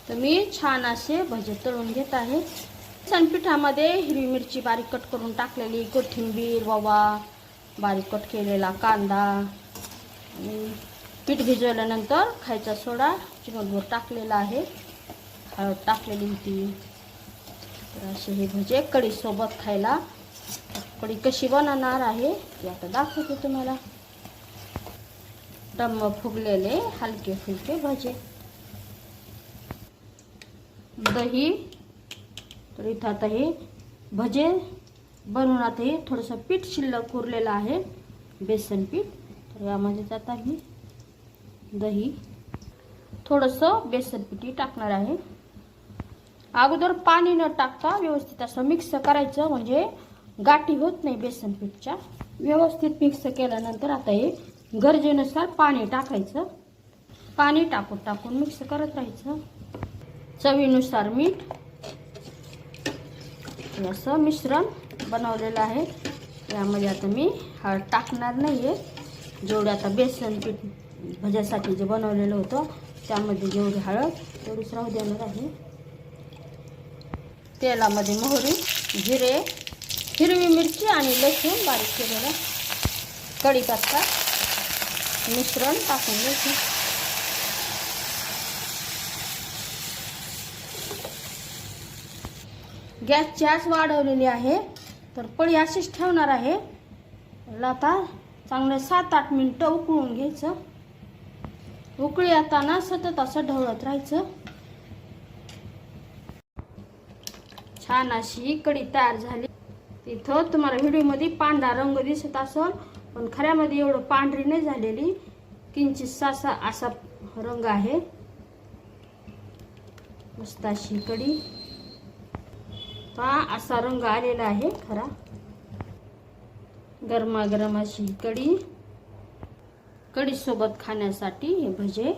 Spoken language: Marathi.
तर मी छान असे भजे तळून घेत आहे। सणपिठामध्ये हिरवी मिरची बारीक कट करून टाकलेली, कोथिंबीर, ओवा, बारीक कट केलेला कांदा, पीठ भिजवल्यानंतर खायचा सोडा चिमटभर टाकलेला आहे, हळद टाकलेली होती। तर असे हे भजे कढी सोबत खायला। कढी कशी बनवणार आहे ते आता दाखवते तुम्हाला। टम्म फुगलेले हलके फुलके भजे। दही, तर इथं आता हे भजे बनवून आता हे थोडंसं पीठ शिल्लक उरलेलं आहे, बेसन पीठ। तर यामध्ये आता मी दही, थोडंसं बेसन पीठ टाकणार आहे। अगोदर पाणी न टाकता व्यवस्थित असं मिक्स करायचं, म्हणजे गाठी होत नाही बेसन पीठच्या। व्यवस्थित मिक्स केल्यानंतर आता हे गरजेनुसार पाणी टाकायचं। पाणी टाकून मिक्स करत राहायचं। चवीनुसार मीठ। असं मिश्रण बनवलेलं आहे। यामध्ये आता मी हळद टाकणार नाहीये। जेवढं आता बेसन पीठ भज्यासाठी जे बनवलेलं होतं त्यामध्ये जेवढी हळद तेवढीच राहू देणार आहे। तेलामध्ये मोहरी, जिरे, हिरवी मिरची आणि लसूण बारीक केलेलं, कढीपत्ता मिश्रण टाकून घ्यायचं। गॅसची आच वाढवलेली आहे, तर पळी अशीच ठेवणार आहे। आता चांगलं 7-8 मिनिटं उकळून घ्यायचं। उकळी येताना सतत असं ढवळत राहायचं। छान अशी कढी तयार झाली। तिथं तुम्हाला व्हिडिओमध्ये पांढरा रंग दिसत असेल, पण खऱ्यामध्ये एवढं पांढरी नाही झालेली, किंचित असा रंग आहे। मस्त अशी कढी, हा असा रंग आलेला आहे खरा। गरमागरम अशी कढी, कढी सोबत खाण्यासाठी हे भजे